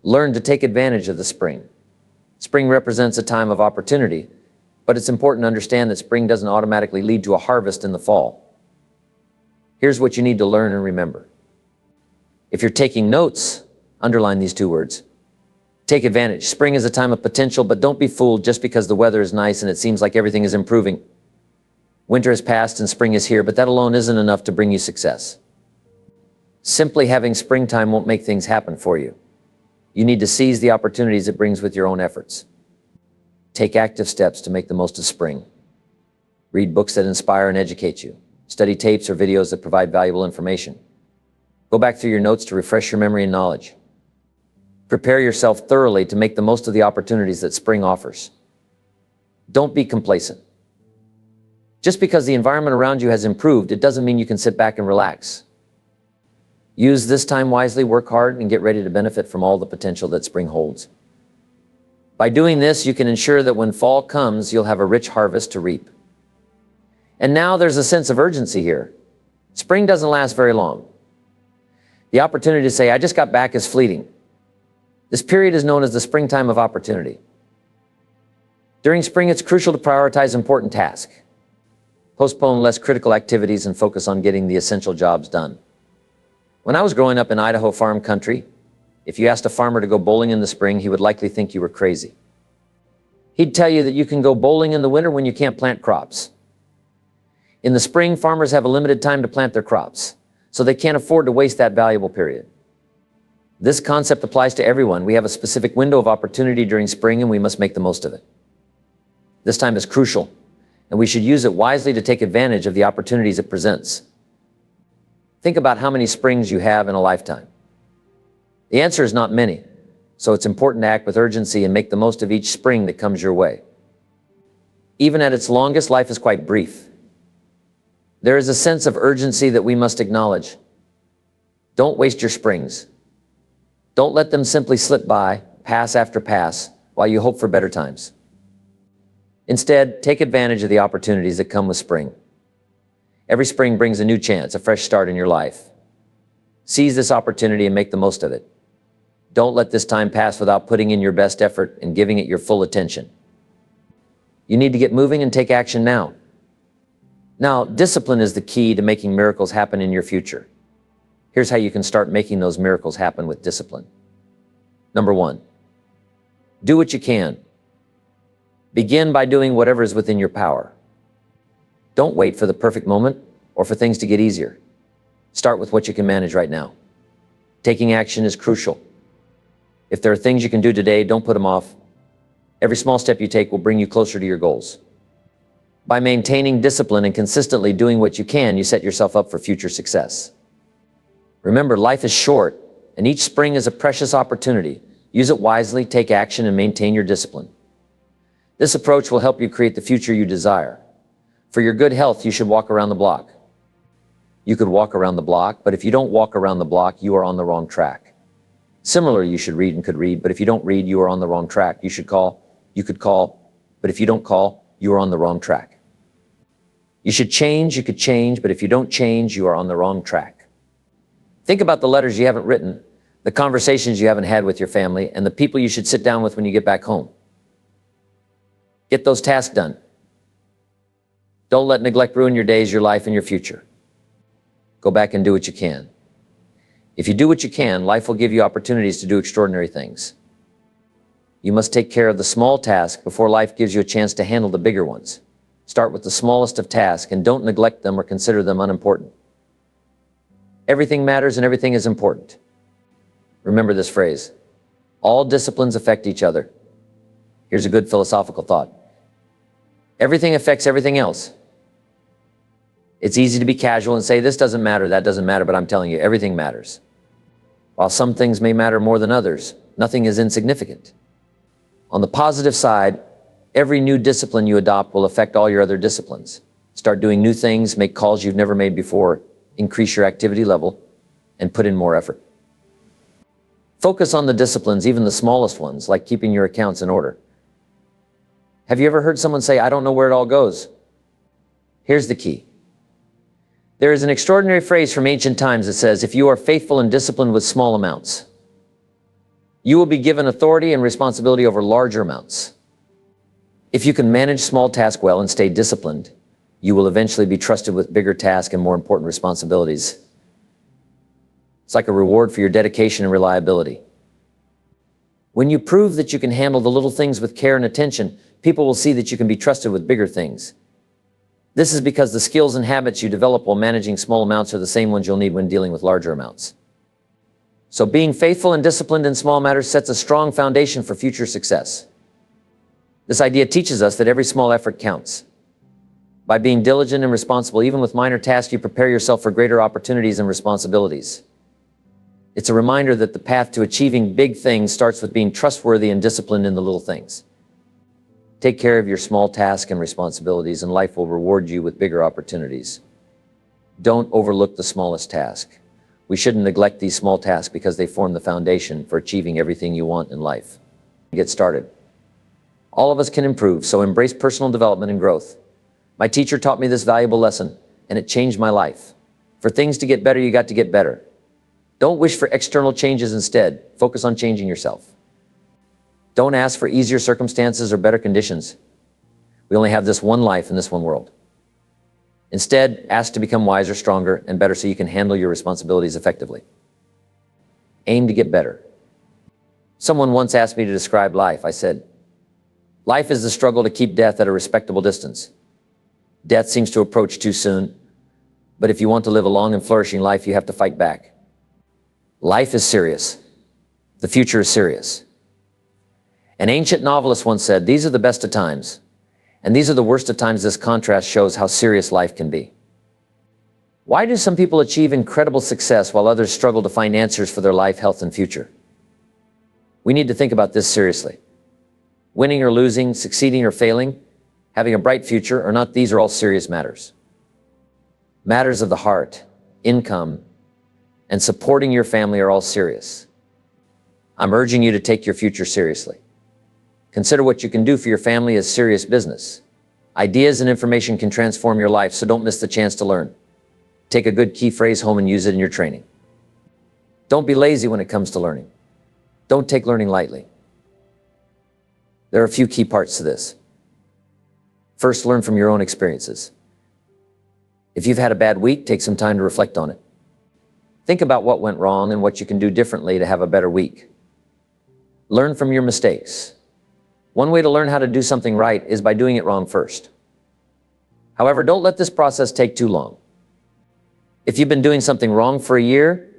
Learn to take advantage of the spring. Spring represents a time of opportunity, but it's important to understand that spring doesn't automatically lead to a harvest in the fall. Here's what you need to learn and remember. If you're taking notes, underline these 2 words. Take advantage. Spring is a time of potential, but don't be fooled just because the weather is nice and it seems like everything is improving. Winter has passed and spring is here, but that alone isn't enough to bring you success. Simply having springtime won't make things happen for you. You need to seize the opportunities it brings with your own efforts. Take active steps to make the most of spring. Read books that inspire and educate you. Study tapes or videos that provide valuable information. Go back through your notes to refresh your memory and knowledge. Prepare yourself thoroughly to make the most of the opportunities that spring offers. Don't be complacent. Just because the environment around you has improved, it doesn't mean you can sit back and relax. Use this time wisely, work hard, and get ready to benefit from all the potential that spring holds. By doing this, you can ensure that when fall comes, you'll have a rich harvest to reap. And now there's a sense of urgency here. Spring doesn't last very long. The opportunity to say, I just got back, is fleeting. This period is known as the springtime of opportunity. During spring, it's crucial to prioritize important tasks. Postpone less critical activities and focus on getting the essential jobs done. When I was growing up in Idaho farm country, if you asked a farmer to go bowling in the spring, he would likely think you were crazy. He'd tell you that you can go bowling in the winter when you can't plant crops. In the spring, farmers have a limited time to plant their crops, so they can't afford to waste that valuable period. This concept applies to everyone. We have a specific window of opportunity during spring, and we must make the most of it. This time is crucial, and we should use it wisely to take advantage of the opportunities it presents. Think about how many springs you have in a lifetime. The answer is not many, so it's important to act with urgency and make the most of each spring that comes your way. Even at its longest, life is quite brief. There is a sense of urgency that we must acknowledge. Don't waste your springs. Don't let them simply slip by, pass after pass, while you hope for better times. Instead, take advantage of the opportunities that come with spring. Every spring brings a new chance, a fresh start in your life. Seize this opportunity and make the most of it. Don't let this time pass without putting in your best effort and giving it your full attention. You need to get moving and take action now. Now, discipline is the key to making miracles happen in your future. Here's how you can start making those miracles happen with discipline. Number 1, do what you can. Begin by doing whatever is within your power. Don't wait for the perfect moment or for things to get easier. Start with what you can manage right now. Taking action is crucial. If there are things you can do today, don't put them off. Every small step you take will bring you closer to your goals. By maintaining discipline and consistently doing what you can, you set yourself up for future success. Remember, life is short, and each spring is a precious opportunity. Use it wisely, take action, and maintain your discipline. This approach will help you create the future you desire. For your good health, you should walk around the block. You could walk around the block, but if you don't walk around the block, you are on the wrong track. Similarly, you should read and could read, but if you don't read, you are on the wrong track. You could call, but if you don't call, you are on the wrong track. You should change, you could change, but if you don't change, you are on the wrong track. Think about the letters you haven't written, the conversations you haven't had with your family, and the people you should sit down with when you get back home. Get those tasks done. Don't let neglect ruin your days, your life, and your future. Go back and do what you can. If you do what you can, life will give you opportunities to do extraordinary things. You must take care of the small tasks before life gives you a chance to handle the bigger ones. Start with the smallest of tasks and don't neglect them or consider them unimportant. Everything matters and everything is important. Remember this phrase: all disciplines affect each other. Here's a good philosophical thought. Everything affects everything else. It's easy to be casual and say, this doesn't matter, that doesn't matter, but I'm telling you, everything matters. While some things may matter more than others, nothing is insignificant. On the positive side, every new discipline you adopt will affect all your other disciplines. Start doing new things, make calls you've never made before, increase your activity level, and put in more effort. Focus on the disciplines, even the smallest ones, like keeping your accounts in order. Have you ever heard someone say, I don't know where it all goes? Here's the key. There is an extraordinary phrase from ancient times that says, if you are faithful and disciplined with small amounts, You will be given authority and responsibility over larger amounts. If you can manage small tasks well and stay disciplined, you will eventually be trusted with bigger tasks and more important responsibilities. It's like a reward for your dedication and reliability. When you prove that you can handle the little things with care and attention, people will see that you can be trusted with bigger things. This is because the skills and habits you develop while managing small amounts are the same ones you'll need when dealing with larger amounts. So being faithful and disciplined in small matters sets a strong foundation for future success. This idea teaches us that every small effort counts. By being diligent and responsible, even with minor tasks, you prepare yourself for greater opportunities and responsibilities. It's a reminder that the path to achieving big things starts with being trustworthy and disciplined in the little things. Take care of your small tasks and responsibilities, and life will reward you with bigger opportunities. Don't overlook the smallest task. We shouldn't neglect these small tasks because they form the foundation for achieving everything you want in life. Get started. All of us can improve, so embrace personal development and growth. My teacher taught me this valuable lesson, and it changed my life. For things to get better, you got to get better. Don't wish for external changes instead. Focus on changing yourself. Don't ask for easier circumstances or better conditions. We only have this one life in this one world. Instead, ask to become wiser, stronger, and better so you can handle your responsibilities effectively. Aim to get better. Someone once asked me to describe life. I said, life is the struggle to keep death at a respectable distance. Death seems to approach too soon, but if you want to live a long and flourishing life, you have to fight back. Life is serious. The future is serious. An ancient novelist once said, these are the best of times, and these are the worst of times. This contrast shows how serious life can be. Why do some people achieve incredible success while others struggle to find answers for their life, health, and future? We need to think about this seriously. Winning or losing, succeeding or failing, having a bright future or not, these are all serious matters. Matters of the heart, income, and supporting your family are all serious. I'm urging you to take your future seriously. Consider what you can do for your family as serious business. Ideas and information can transform your life, so don't miss the chance to learn. Take a good key phrase home and use it in your training. Don't be lazy when it comes to learning. Don't take learning lightly. There are a few key parts to this. First, learn from your own experiences. If you've had a bad week, take some time to reflect on it. Think about what went wrong and what you can do differently to have a better week. Learn from your mistakes. One way to learn how to do something right is by doing it wrong first. However, don't let this process take too long. If you've been doing something wrong for a year,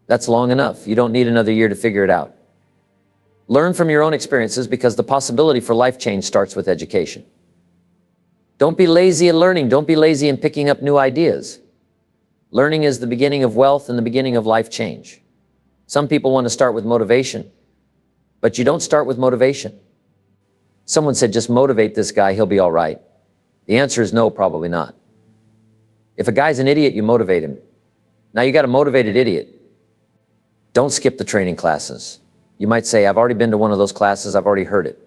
that's long enough. You don't need another year to figure it out. Learn from your own experiences because the possibility for life change starts with education. Don't be lazy in learning. Don't be lazy in picking up new ideas. Learning is the beginning of wealth and the beginning of life change. Some people want to start with motivation, but you don't start with motivation. Someone said, just motivate this guy, he'll be all right. The answer is no, probably not. If a guy's an idiot, you motivate him. Now you got a motivated idiot. Don't skip the training classes. You might say, I've already been to one of those classes, I've already heard it.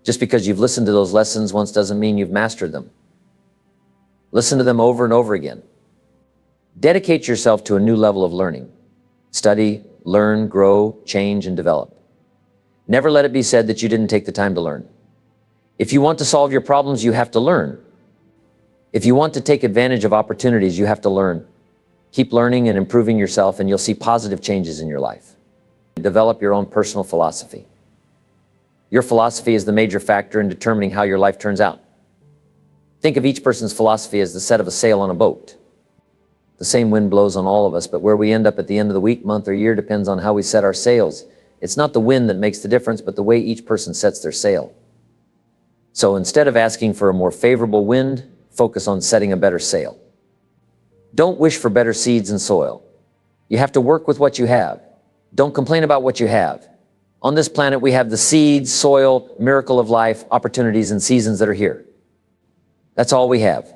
Just because you've listened to those lessons once doesn't mean you've mastered them. Listen to them over and over again. Dedicate yourself to a new level of learning. Study, learn, grow, change, and develop. Never let it be said that you didn't take the time to learn. If you want to solve your problems, you have to learn. If you want to take advantage of opportunities, you have to learn. Keep learning and improving yourself, and you'll see positive changes in your life. Develop your own personal philosophy. Your philosophy is the major factor in determining how your life turns out. Think of each person's philosophy as the set of a sail on a boat. The same wind blows on all of us, but where we end up at the end of the week, month, or year depends on how we set our sails. It's not the wind that makes the difference, but the way each person sets their sail. So instead of asking for a more favorable wind, focus on setting a better sail. Don't wish for better seeds and soil. You have to work with what you have. Don't complain about what you have. On this planet, we have the seeds, soil, miracle of life, opportunities, and seasons that are here. That's all we have.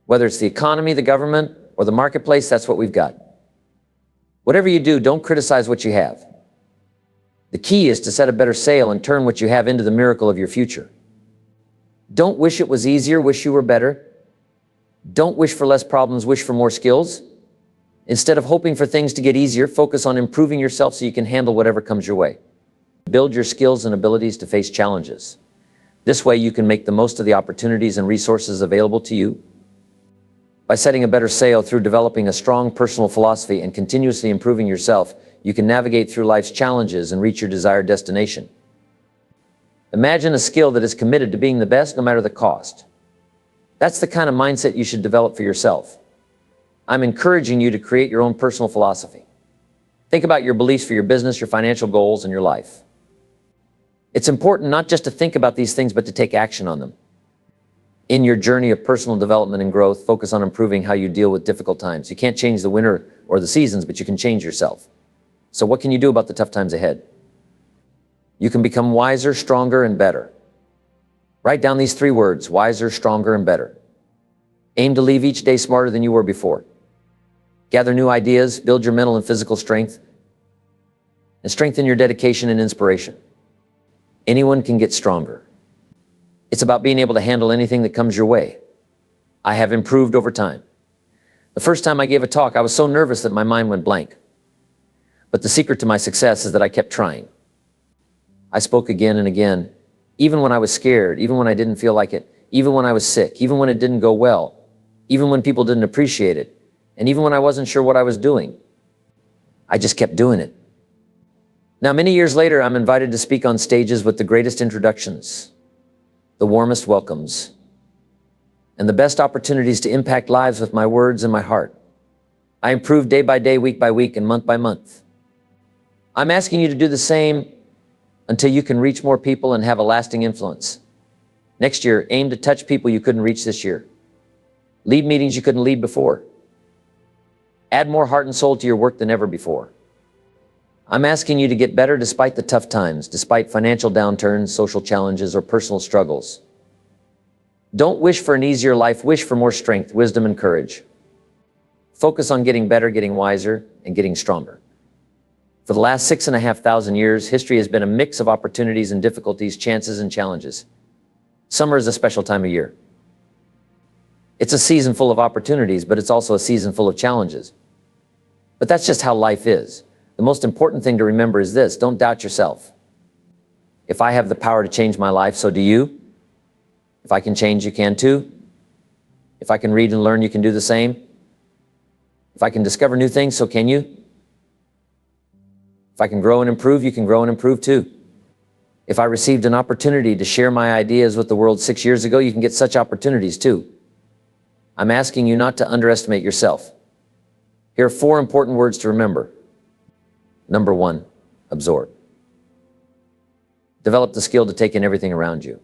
Whether it's the economy, the government, or the marketplace, that's what we've got. Whatever you do, don't criticize what you have. The key is to set a better sail and turn what you have into the miracle of your future. Don't wish it was easier, wish you were better. Don't wish for less problems, wish for more skills. Instead of hoping for things to get easier, focus on improving yourself so you can handle whatever comes your way. Build your skills and abilities to face challenges. This way you can make the most of the opportunities and resources available to you. By setting a better sail through developing a strong personal philosophy and continuously improving yourself, you can navigate through life's challenges and reach your desired destination. Imagine a skill that is committed to being the best no matter the cost. That's the kind of mindset you should develop for yourself. I'm encouraging you to create your own personal philosophy. Think about your beliefs for your business, your financial goals, and your life. It's important not just to think about these things, but to take action on them. In your journey of personal development and growth, focus on improving how you deal with difficult times. You can't change the winter or the seasons, but you can change yourself. So what can you do about the tough times ahead? You can become wiser, stronger, and better. Write down these 3 words: wiser, stronger, and better. Aim to leave each day smarter than you were before. Gather new ideas, build your mental and physical strength, and strengthen your dedication and inspiration. Anyone can get stronger. It's about being able to handle anything that comes your way. I have improved over time. The first time I gave a talk, I was so nervous that my mind went blank. But the secret to my success is that I kept trying. I spoke again and again, even when I was scared, even when I didn't feel like it, even when I was sick, even when it didn't go well, even when people didn't appreciate it, and even when I wasn't sure what I was doing. I just kept doing it. Now, many years later, I'm invited to speak on stages with the greatest introductions, the warmest welcomes, and the best opportunities to impact lives with my words and my heart. I improve day by day, week by week, and month by month. I'm asking you to do the same until you can reach more people and have a lasting influence. Next year, aim to touch people you couldn't reach this year. Lead meetings you couldn't lead before. Add more heart and soul to your work than ever before. I'm asking you to get better despite the tough times, despite financial downturns, social challenges, or personal struggles. Don't wish for an easier life, wish for more strength, wisdom, and courage. Focus on getting better, getting wiser, and getting stronger. For the last 6,500 years, history has been a mix of opportunities and difficulties, chances and challenges. Summer is a special time of year. It's a season full of opportunities, but it's also a season full of challenges. But that's just how life is. The most important thing to remember is this: don't doubt yourself. If I have the power to change my life, so do you. If I can change, you can too. If I can read and learn, you can do the same. If I can discover new things, so can you. If I can grow and improve, you can grow and improve too. If I received an opportunity to share my ideas with the world 6 years ago, you can get such opportunities too. I'm asking you not to underestimate yourself. Here are 4 important words to remember. Number 1, absorb. Develop the skill to take in everything around you.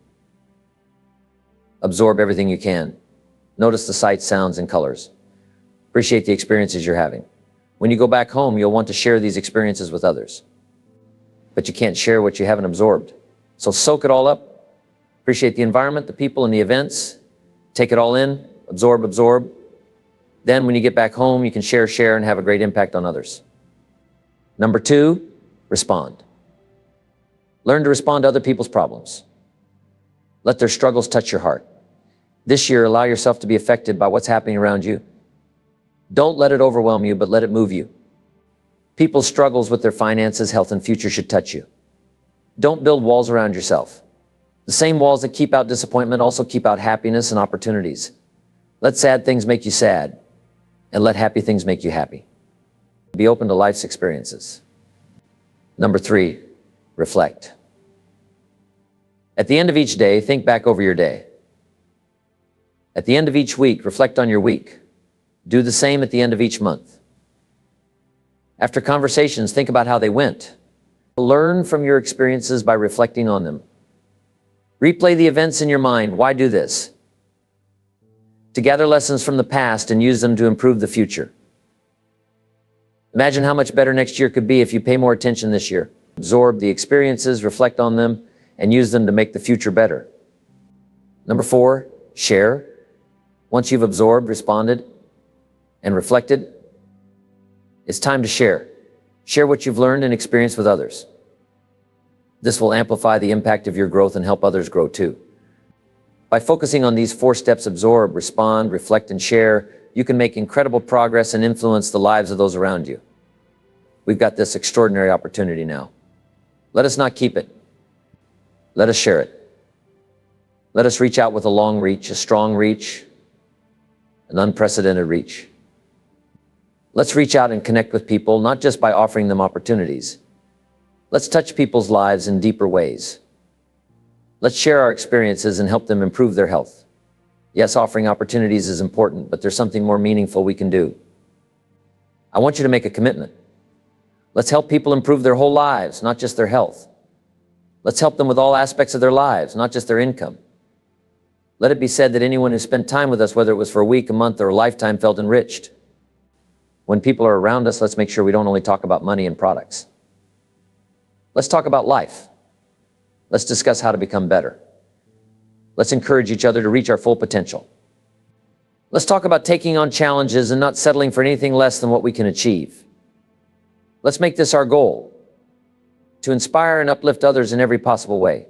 Absorb everything you can. Notice the sights, sounds, and colors. Appreciate the experiences you're having. When you go back home, you'll want to share these experiences with others. But you can't share what you haven't absorbed. So soak it all up. Appreciate the environment, the people, and the events. Take it all in. Absorb, absorb. Then when you get back home, you can share, and have a great impact on others. Number 2, respond. Learn to respond to other people's problems. Let their struggles touch your heart. This year, allow yourself to be affected by what's happening around you. Don't let it overwhelm you, but let it move you. People's struggles with their finances, health, and future should touch you. Don't build walls around yourself. The same walls that keep out disappointment also keep out happiness and opportunities. Let sad things make you sad, and let happy things make you happy. Be open to life's experiences. Number 3, reflect. At the end of each day, think back over your day. At the end of each week, reflect on your week. Do the same at the end of each month. After conversations, think about how they went. Learn from your experiences by reflecting on them. Replay the events in your mind. Why do this? To gather lessons from the past and use them to improve the future. Imagine how much better next year could be if you pay more attention this year. Absorb the experiences, reflect on them, and use them to make the future better. Number 4, share. Once you've absorbed, responded, and reflected, it's time to share. Share what you've learned and experienced with others. This will amplify the impact of your growth and help others grow too. By focusing on these 4 steps: absorb, respond, reflect, and share, you can make incredible progress and influence the lives of those around you. We've got this extraordinary opportunity now. Let us not keep it. Let us share it. Let us reach out with a long reach, a strong reach, an unprecedented reach. Let's reach out and connect with people, not just by offering them opportunities. Let's touch people's lives in deeper ways. Let's share our experiences and help them improve their health. Yes, offering opportunities is important, but there's something more meaningful we can do. I want you to make a commitment. Let's help people improve their whole lives, not just their health. Let's help them with all aspects of their lives, not just their income. Let it be said that anyone who spent time with us, whether it was for a week, a month, or a lifetime, felt enriched. When people are around us, let's make sure we don't only talk about money and products. Let's talk about life. Let's discuss how to become better. Let's encourage each other to reach our full potential. Let's talk about taking on challenges and not settling for anything less than what we can achieve. Let's make this our goal, to inspire and uplift others in every possible way.